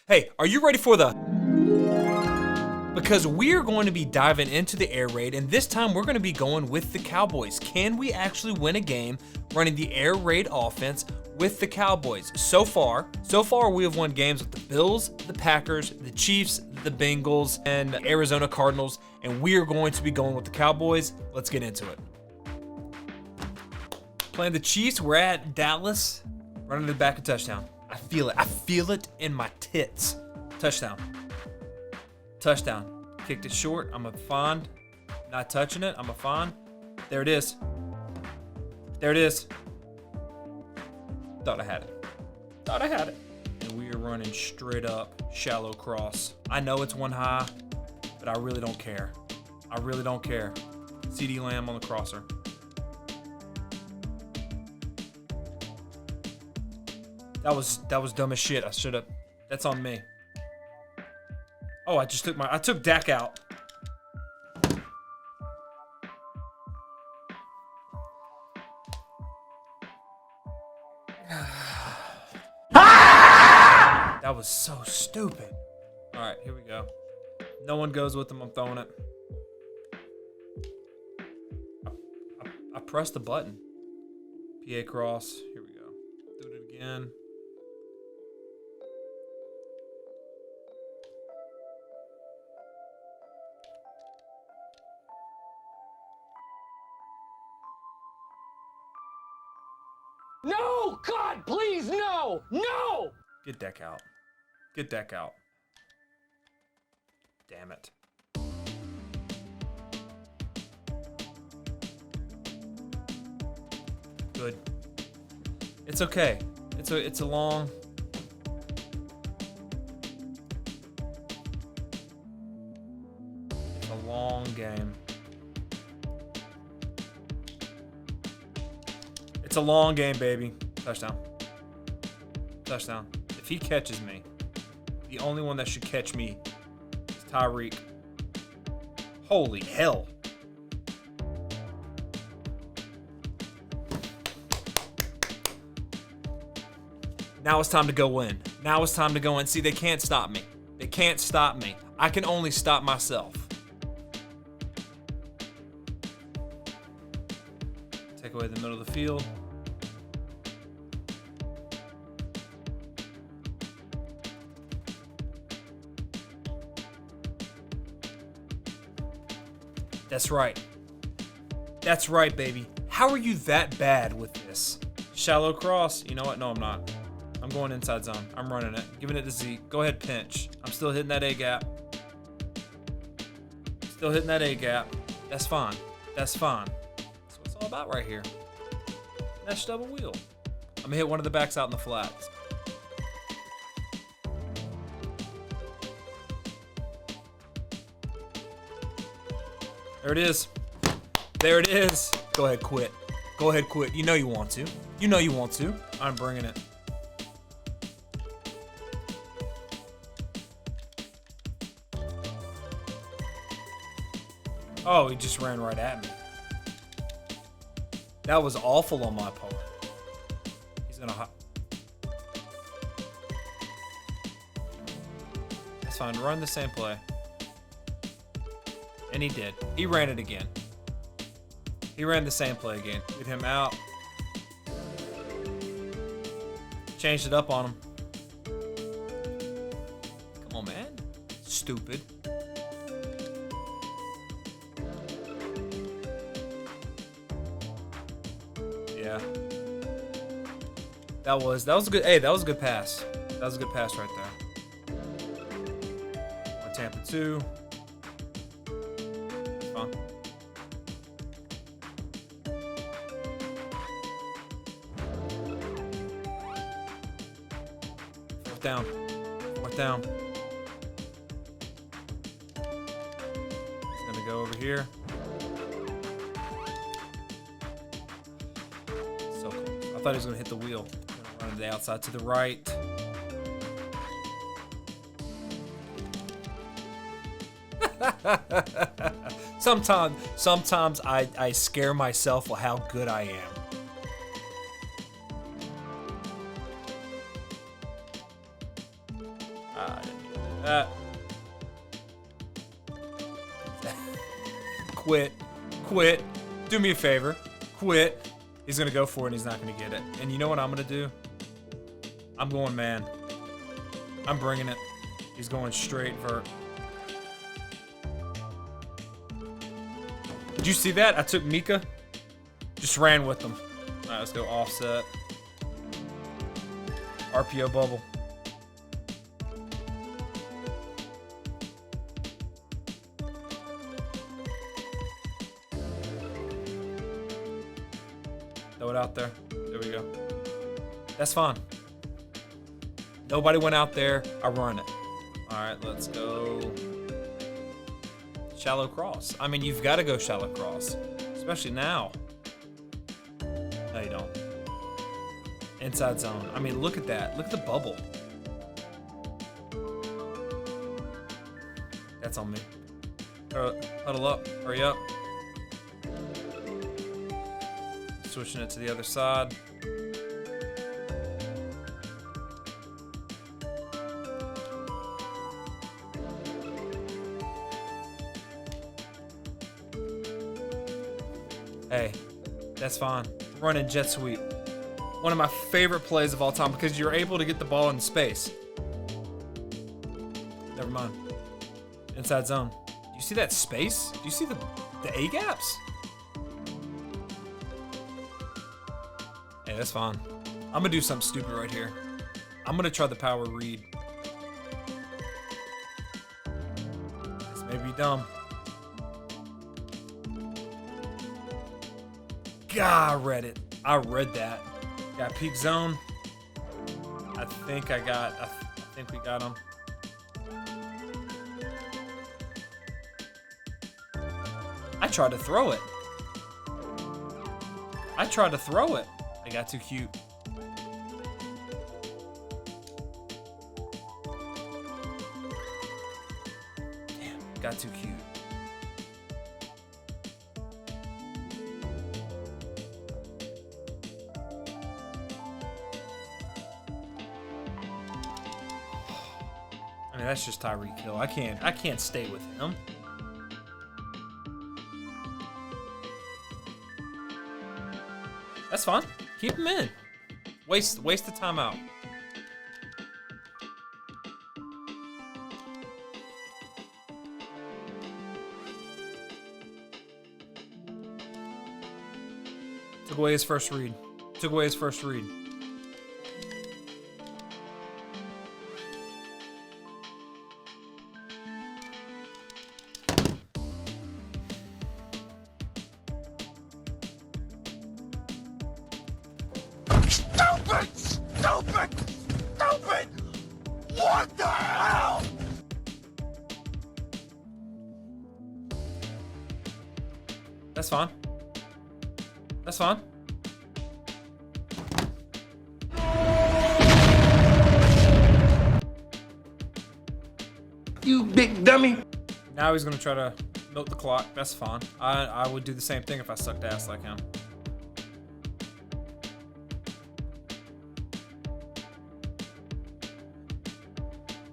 Hey, are you ready for the... Because we're going to be diving into the air raid, and this time we're going to be going with the Cowboys. Can we actually win a game running the air raid offense with the Cowboys? So far we have won games with the Bills, the Packers, the Chiefs, the Bengals, and the Arizona Cardinals, and we are going to be going with the Cowboys. Let's get into it. Playing the Chiefs, we're at Dallas, running the back of touchdown. I feel it. I feel it in my tits. Touchdown. Touchdown. Kicked it short. I'm a find. Not touching it. I'm a find. There it is. There it is. Thought I had it. Thought I had it. And we are running straight up shallow cross. I know it's one high, but I really don't care. I really don't care. CD Lamb on the crosser. That was dumb as shit. I should have. That's on me. Oh, I took Dak out. That was so stupid. All right, here we go. No one goes with them. I'm throwing it. I pressed the button. PA cross. Here we go. Do it again. No! God, please, no! No! Get Dak out. Get Dak out. Damn it. Good. It's okay. It's a long... It's a long game. It's a long game, baby. Touchdown. Touchdown. If he catches me, the only one that should catch me is Tyreek. Holy hell. Now it's time to go in. Now it's time to go in. See, they can't stop me. They can't stop me. I can only stop myself. Take away the middle of the field. That's right. That's right, baby. How are you that bad with this? Shallow cross. You know what? No, I'm not. I'm going inside zone. I'm running it. Giving it to Zeke. Go ahead, pinch. I'm still hitting that A gap. Still hitting that A gap. That's fine. That's fine. That's what it's all about right here. Mesh double wheel. I'm going to hit one of the backs out in the flats. There it is. There it is. Go ahead, quit. Go ahead, quit. You know you want to. You know you want to. I'm bringing it. Oh, he just ran right at me. That was awful on my part. He's gonna hop. That's fine. Run the same play. And he did. He ran it again. He ran the same play again. Get him out. Changed it up on him. Come on, man. Stupid. Yeah. That was a good. Hey, that was a good pass. That was a good pass right there. On Tampa 2. Fun. Fourth down. Fourth down. He's gonna go over here. So close. I thought he was gonna hit the wheel. Run to the outside to the right. Sometimes I scare myself with how good I am. I didn't need to do that. Quit. Quit. Do me a favor. Quit. He's going to go for it and he's not going to get it. And you know what I'm going to do? I'm going man. I'm bringing it. He's going straight vert. Did you see that? I took Mika. Just ran with them. All right, let's go offset. RPO bubble. Throw it out there. There we go. That's fine. Nobody went out there. I run it. All right, let's go. Shallow cross. I mean, you've got to go shallow cross, especially now. No, you don't. Inside zone. I mean, look at that. Look at the bubble. That's on me. Huddle up. Hurry up. Switching it to the other side. Hey, that's fine. Running jet sweep. One of my favorite plays of all time because you're able to get the ball in space. Never mind. Inside zone. Do you see that space? Do you see the A gaps? Hey, that's fine. I'm gonna do something stupid right here. I'm gonna try the power read. This may be dumb. God, I read it. I read that. Got peak zone. I think we got him. I tried to throw it. I got too cute. Damn, got too cute. I mean, that's just Tyreek Hill. I can't stay with him. That's fine. Keep him in. Waste the timeout. Took away his first read. Stupid! What the hell? That's fine. You big dummy. Now he's gonna try to milk the clock. That's fine. I would do the same thing if I sucked ass like him.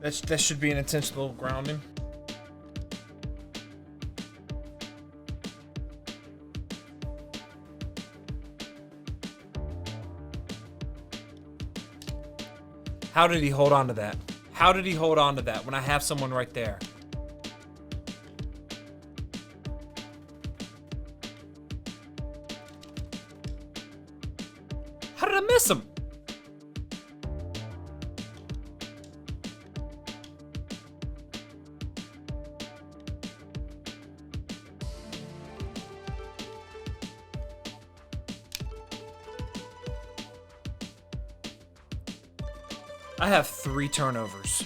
That should be an intentional grounding. How did he hold on to that? How did he hold on to that when I have someone right there? How did I miss him? I have 3 turnovers.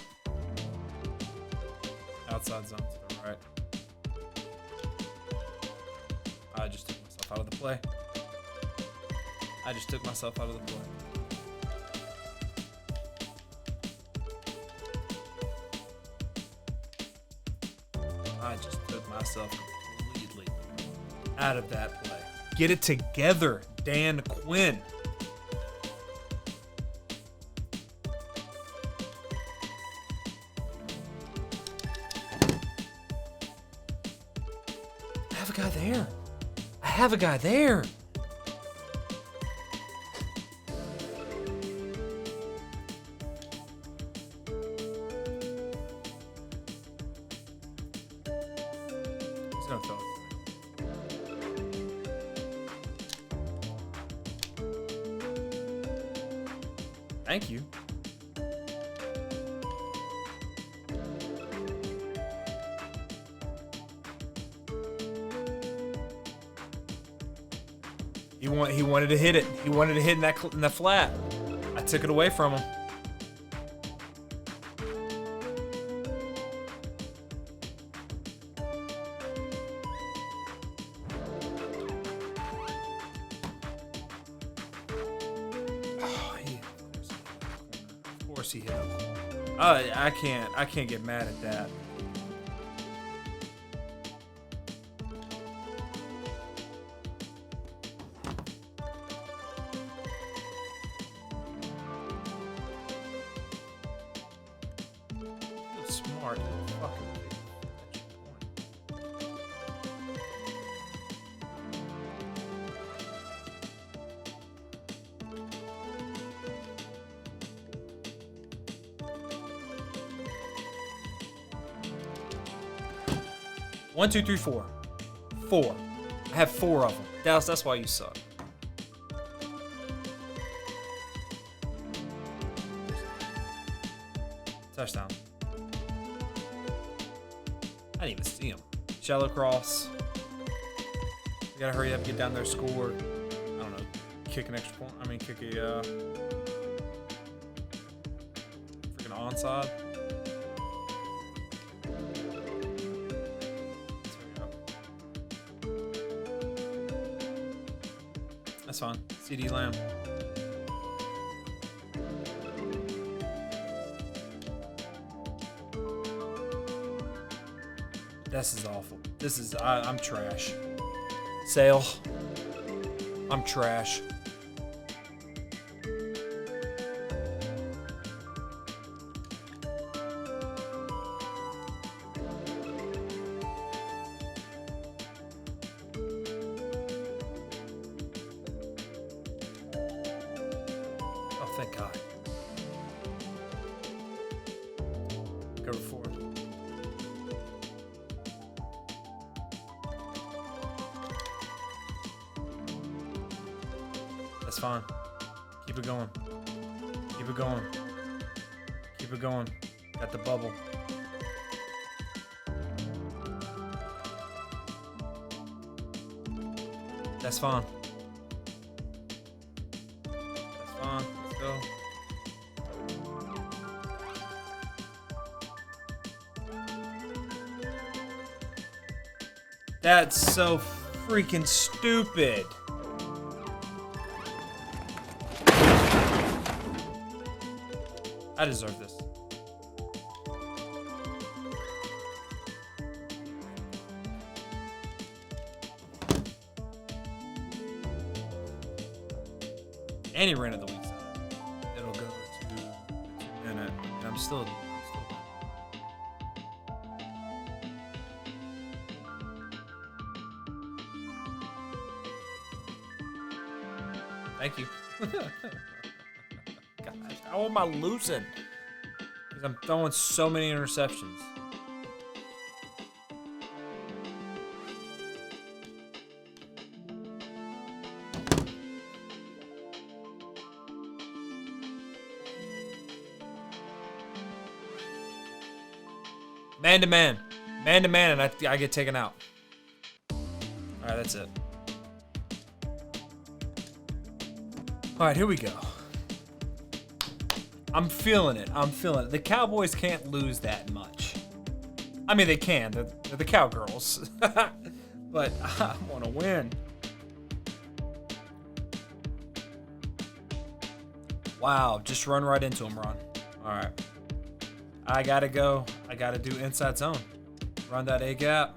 Outside zone to the right. I just took myself out of the play. I just took myself out of the play. Completely out of that play. Get it together, Dan Quinn. guy there. I have a guy there. He's gonna throw it. Thank you. He wanted to hit it. He wanted to hit in the flat. I took it away from him. Oh, of course he hit him. I can't get mad at that. Smart. Fucking point. One, two, three, four. Four. I have 4 of them. Dallas, that's why you suck. Touchdown. I didn't even see him. Shallow cross. You gotta hurry up, get down there, score. I don't know. Kick an extra point. I mean, kick a freaking onside. That's fine. CD Lamb. This is awful. This is, I'm trash. Sale. I'm trash. Oh, thank God. Go for it. That's fine. Keep it going. Keep it going. Keep it going. Got the bubble. That's fine. That's fine. Let's go. That's so freaking stupid. I deserve this. And he ran at the weak side. It'll go to 2 minute. And I'm still. Thank you. Gosh, how am I losing? Because I'm throwing so many interceptions. Man to man. Man to man, and I get taken out. Alright, that's it. Alright, here we go. I'm feeling it. I'm feeling it. The Cowboys can't lose that much. I mean, they can. They're the Cowgirls. But I want to win. Wow, just run right into him, Ron. Alright. I gotta go. I gotta do inside zone. Run that A gap.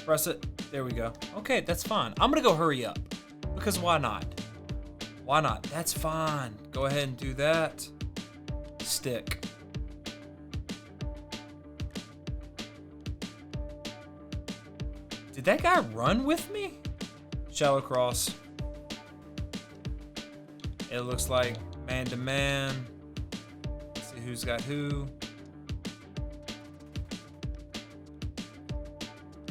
Press it. There we go. Okay, that's fine. I'm gonna go hurry up. Because why not? Why not? That's fine. Go ahead and do that. Stick. Did that guy run with me? Shallow cross. It looks like man to man. Let's see who's got who.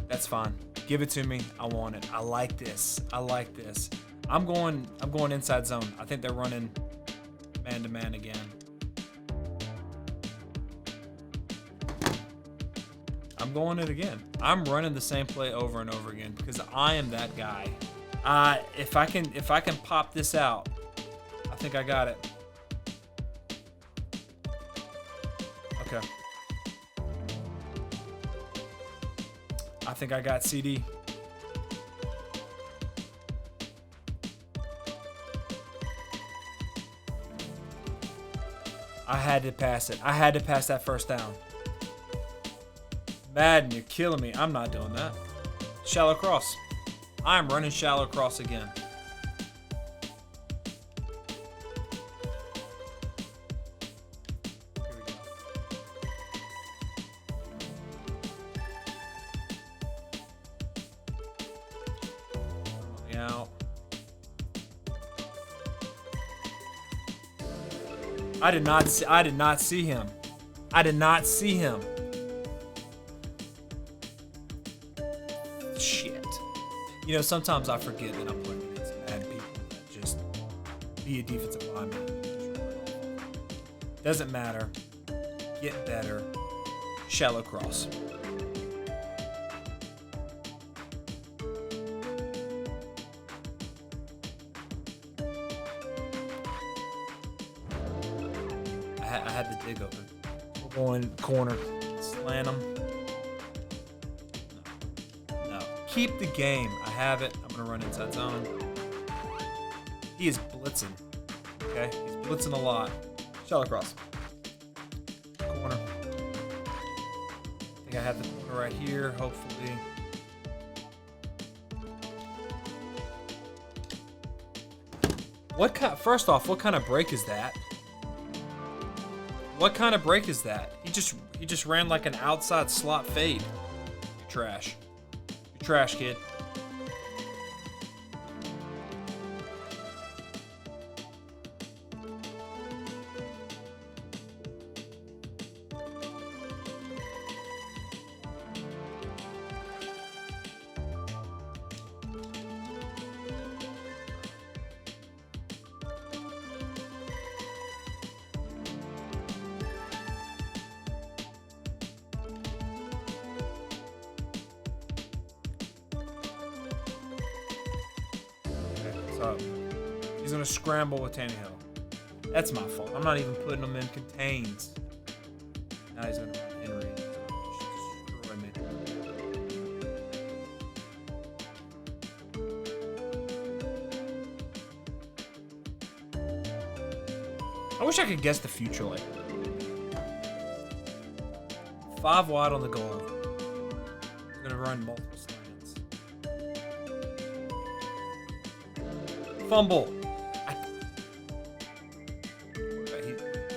That's fine. Give it to me. I want it. I like this. I like this. I'm going inside zone. I think they're running man to man again. I'm going it again. I'm running the same play over and over again because I am that guy. If I can pop this out, I think I got it. Okay. I think I got CD. I had to pass it. I had to pass that first down. Madden, you're killing me. I'm not doing that. Shallow cross. I'm running shallow cross again. Here we go. Out. I did not see him. I did not see him. Shit. You know, sometimes I forget that I'm playing against bad people that just be a defensive lineman. Doesn't matter. Get better. Shallow cross. I had the dig open. We're going corner. Slant him. No. Keep the game. I have it. I'm going to run inside zone. He is blitzing. Okay? He's blitzing a lot. Shallow cross. Corner. I think I have the corner right here, hopefully. First off, what kind of break is that? What kind of break is that? He just ran like an outside slot fade. You're trash. You're trash, kid. So he's gonna scramble with Tannehill. That's my fault. I'm not even putting him in contains. Now he's gonna run Henry. Destroy me. I wish I could guess the future like that. 5 wide on the goal. He's gonna run multiple slants. Fumble.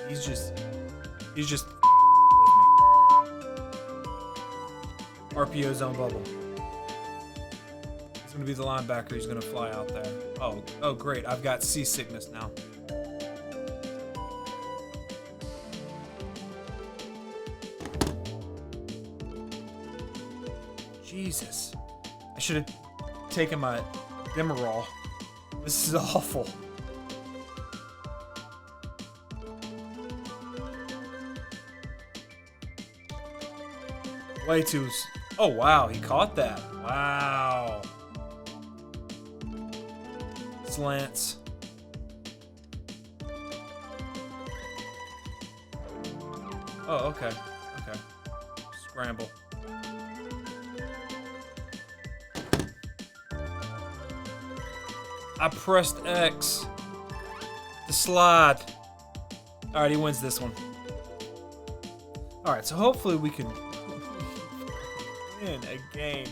He's just with me. RPO zone bubble. He's gonna be the linebacker. He's gonna fly out there. Oh great. I've got seasickness now. Jesus. I should have taken my Demerol. This is awful. Way too. Oh, wow. He caught that. Wow. Slants. Oh, okay. Okay. Scramble. I pressed X to slide. All right, he wins this one. All right, so hopefully we can win a game.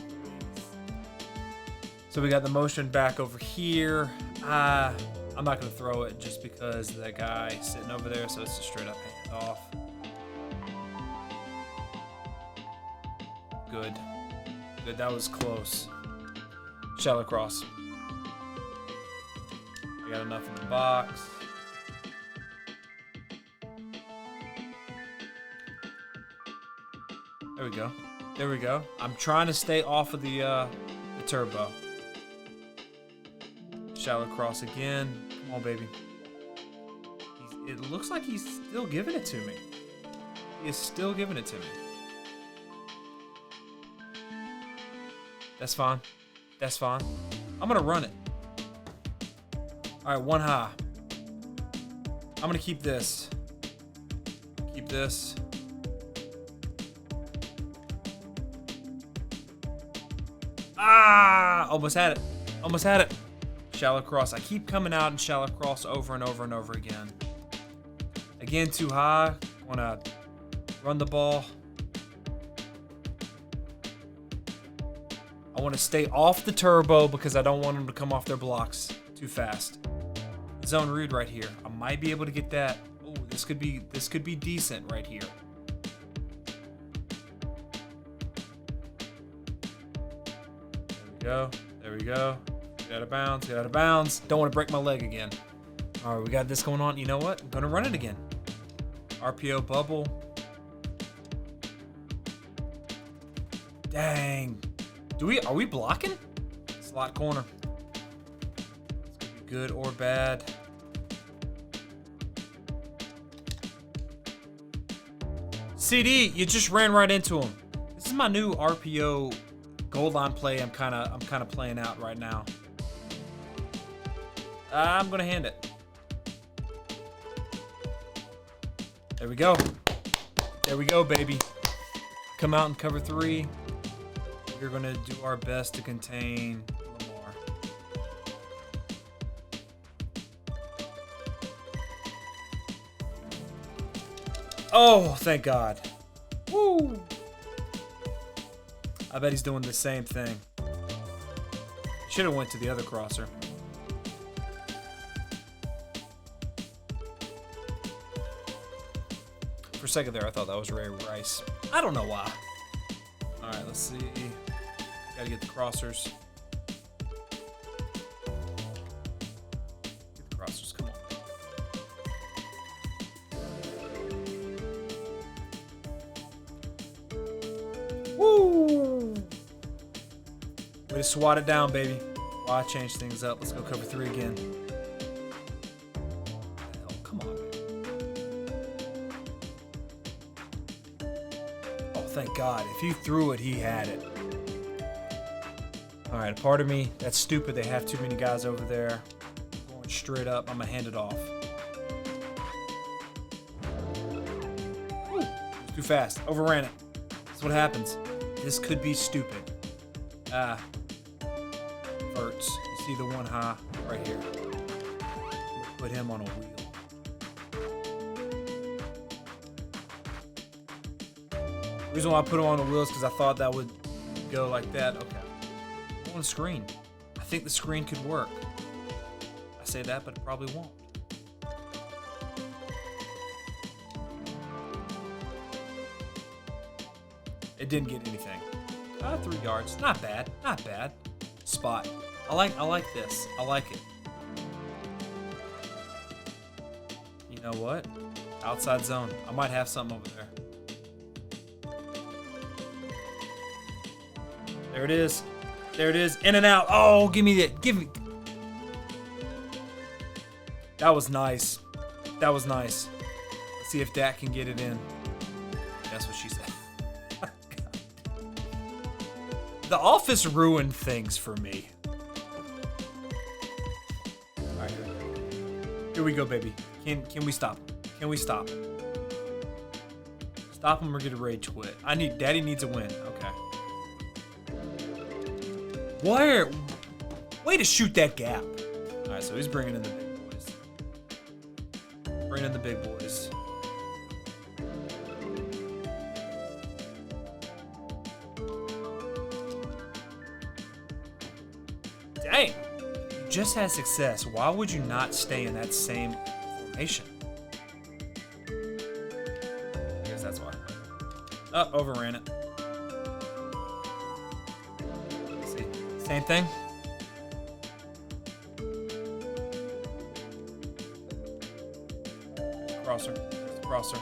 So we got the motion back over here. I'm not going to throw it just because that guy sitting over there, so it's a straight up hand off. Good. Good, that was close. Shallow cross. I got enough in the box. There we go. There we go. I'm trying to stay off of the turbo. Shallow cross again. Come on, baby. It looks like he's still giving it to me. He is still giving it to me. That's fine. That's fine. I'm going to run it. All right, one high. I'm going to keep this. Keep this. Ah! Almost had it. Almost had it. Shallow cross. I keep coming out in shallow cross over and over and over again. Again, too high. Want to run the ball. I want to stay off the turbo because I don't want them to come off their blocks too fast. Zone read right here. I might be able to get that. Oh, this could be decent right here. There we go. There we go. Get out of bounds. Get out of bounds. Don't want to break my leg again. All right, we got this going on. You know what? I'm going to run it again. RPO bubble. Dang. Are we blocking? Slot corner. This could be good or bad. CD, you just ran right into him. This is my new RPO goal line play. I'm kind of playing out right now. I'm gonna hand it. There we go. There we go, baby. Come out and cover 3. We're gonna do our best to contain Lamar. Oh, thank God. Woo! I bet he's doing the same thing. Should have went to the other crosser. For a second there, I thought that was Ray Rice. I don't know why. All right, let's see. Gotta get the crossers. Get the crossers, come on. Woo! Way to swat it down, baby. Why change things up? Let's go cover 3 again. Oh, come on. Oh, thank God. If he threw it, he had it. All right, a part of me, that's stupid. They have too many guys over there. Going straight up, I'm gonna hand it off. Ooh, too fast, overran it. That's what happens. This could be stupid. Hurts. You see the one high right here. Put him on a wheel. The reason why I put him on a wheel is because I thought that would go like that. Okay. On the screen. I think the screen could work. I say that, but it probably won't. It didn't get anything. 3 yards. Not bad. Not bad. Spot. I like this. I like it. You know what? Outside zone. I might have something over there. There it is. There it is. In and out. Oh, give me that. Give me. That was nice. That was nice. Let's see if Dak can get it in. That's what she said. The Office ruined things for me. All right. Here we go, baby. Can we stop? Can we stop? Stop him or get a rage quit. Daddy needs a win. Okay. Where? Way to shoot that gap. All right, so he's bringing in the big boys. Bringing in the big boys. Dang. You just had success. Why would you not stay in that same formation? I guess that's why. Oh, overran it. Same thing. Crosser. There's the crosser.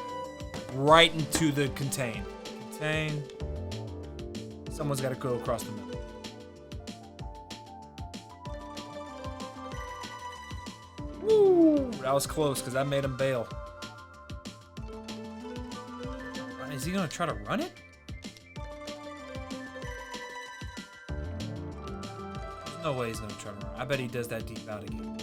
Right into the contain. Contain. Someone's got to go across the middle. Woo! That was close because I made him bail. Is he going to try to run it? There's no way he's going to try to run. I bet he does that deep out again.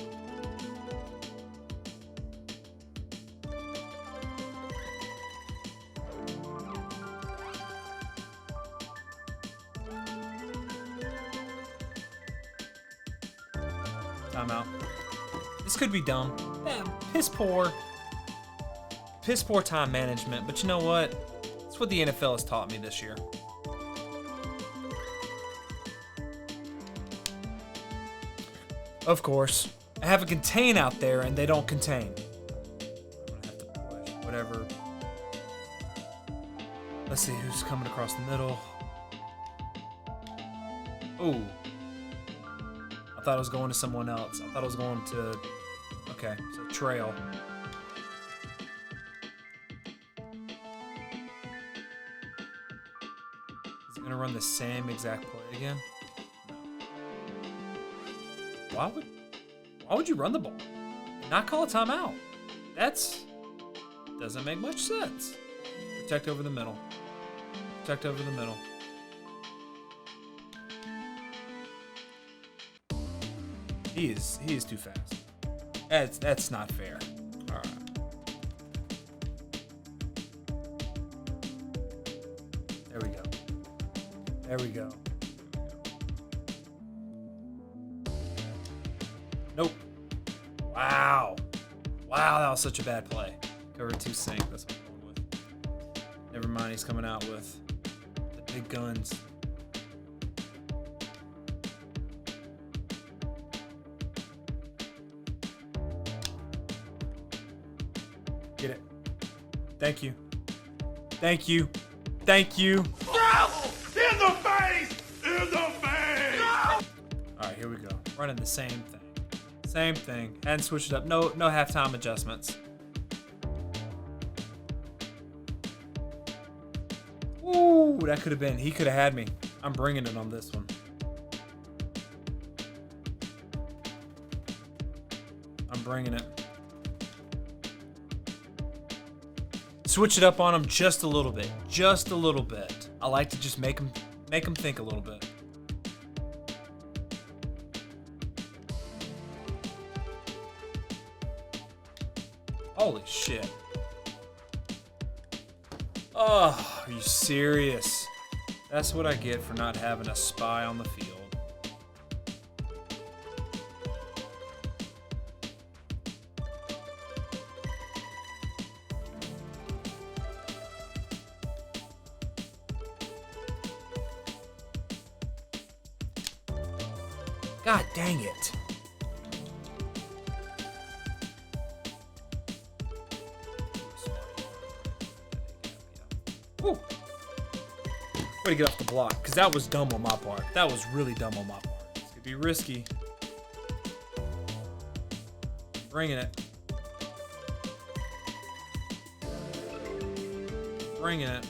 Timeout. This could be dumb. Piss poor time management. But you know what? That's what the NFL has taught me this year. Of course, I have a contain out there and they don't contain. I'm gonna have to push whatever. Let's see who's coming across the middle. Ooh. I thought I was going to someone else. I thought I was going to... Okay, so trail. Is he going to run the same exact play again? No. Why would you run the ball and not call a timeout? Doesn't make much sense. Protect over the middle. Protect over the middle. He is too fast. That's not fair. All right. There we go. There we go. Nope. Wow. Wow, that was such a bad play. Cover 2 sink. That's what I'm going with. Never mind, he's coming out with the big guns. Get it. Thank you. Thank you. Thank you. No! In the face! In the face! No! Alright, here we go. Running the same thing. Same thing. Hadn't switched it up. No halftime adjustments. Ooh, that could have been. He could have had me. I'm bringing it on this one. I'm bringing it. Switch it up on him just a little bit. Just a little bit. I like to just make him think a little bit. Holy shit. Oh, are you serious? That's what I get for not having a spy on the field. God dang it. Woo. Way to get off the block, because that was dumb on my part. That was really dumb on my part. It's going to be risky. Bringing it. Bringing it.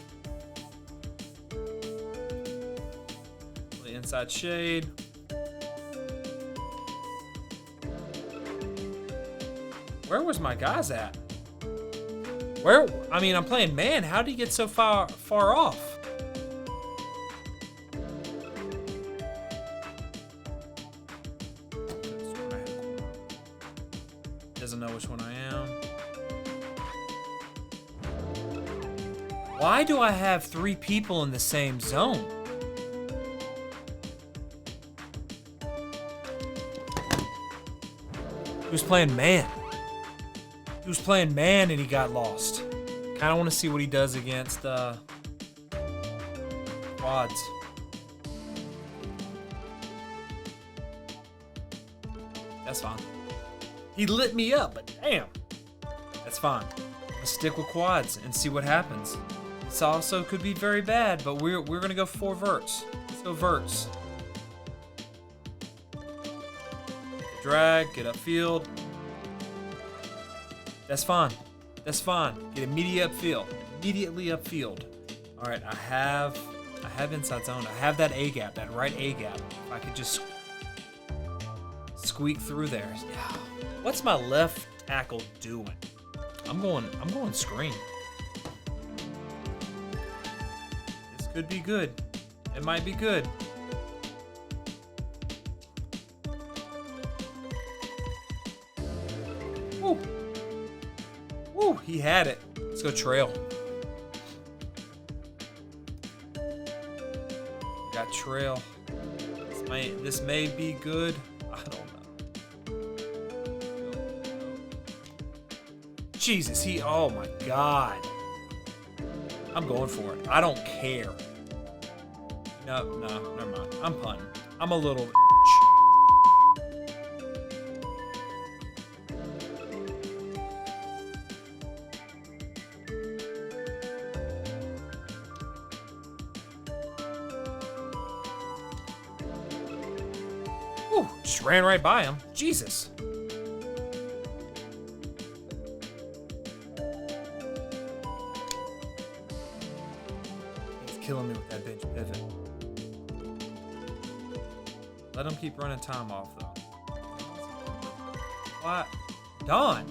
The inside shade. Where was my guys at? Where? I mean, I'm playing man. How did he get so far off? Doesn't know which one I am. Why do I have 3 people in the same zone? Who's playing man? He was playing man and he got lost. Kind of want to see what he does against quads. That's fine. He lit me up, but damn. That's fine. Let's stick with quads and see what happens. This also could be very bad, but we're gonna go 4 verts. Let's go verts. Drag, get upfield. That's fine. That's fine. Get immediate upfield. Immediately upfield. All right, I have inside zone. I have that A gap, that right A gap. If I could just squeak through there. Yeah. What's my left tackle doing? I'm going screen. This could be good. It might be good. Woo. Woo, he had it. Let's go trail. We got trail. This may be good. I don't know. Jesus, oh my God. I'm going for it. I don't care. No, never mind. I'm punting. I'm a little Whew, just ran right by him. Jesus. He's killing me with that bench pivot. Let him keep running time off, though. What? Don!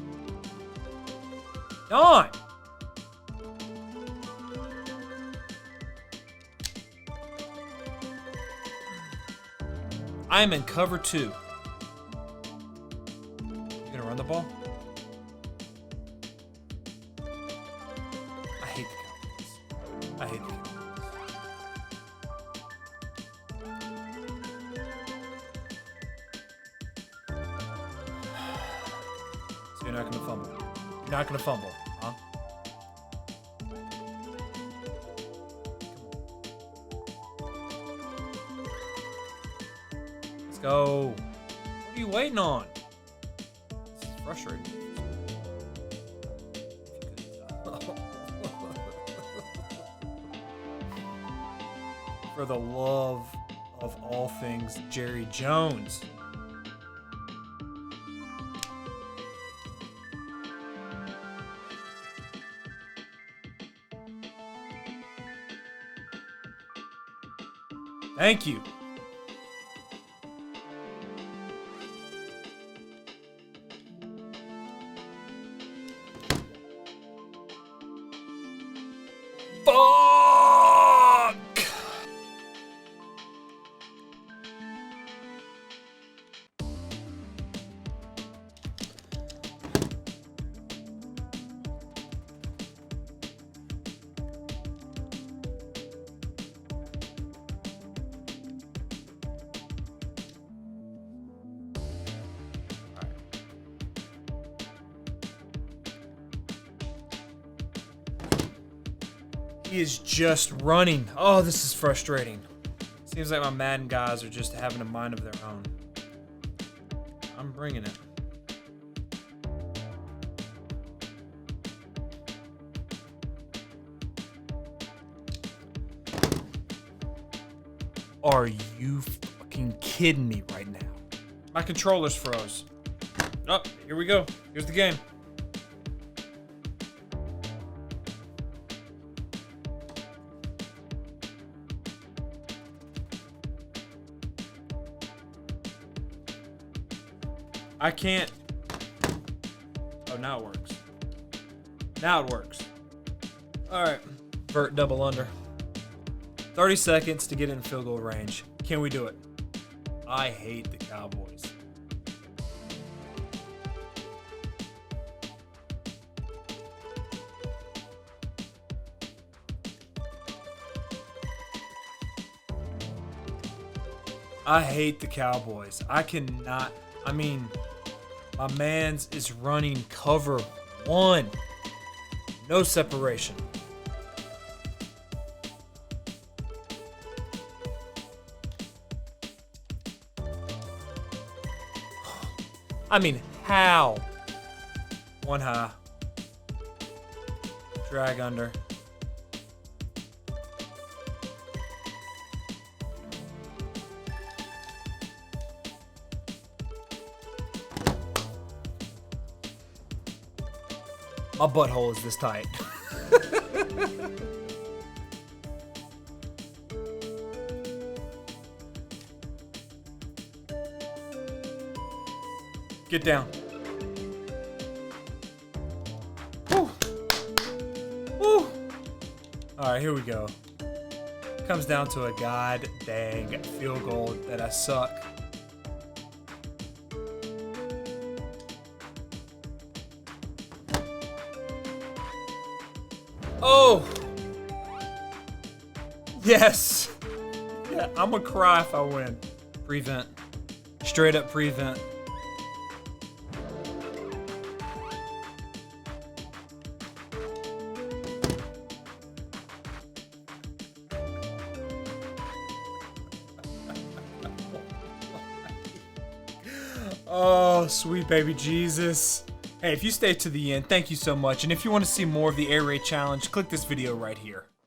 I am in cover 2. You gonna run the ball? I hate the Cowboys. So you're not gonna fumble. You're not gonna fumble, huh? Let's go. What are you waiting on? This is frustrating. For the love of all things, Jerry Jones. Thank you. Fuck! He is just running. Oh, this is frustrating. Seems like my Madden guys are just having a mind of their own. I'm bringing it. Are you fucking kidding me right now? My controller's froze. Oh, here we go. Here's the game. I can't. Oh, now it works. Now it works. All right. Vert double under. 30 seconds to get in field goal range. Can we do it? I hate the Cowboys. I hate the Cowboys. I cannot. I mean, my man's is running cover 1. No separation. I mean, how? One high. Drag under. My butthole is this tight. Get down. Woo. Woo. All right, here we go. Comes down to a god dang field goal that I suck. Oh! Yes! Yeah, I'm gonna cry if I win. Prevent. Straight up prevent. Oh, sweet baby Jesus. Hey, if you stayed to the end, thank you so much. And if you want to see more of the air raid challenge, click this video right here.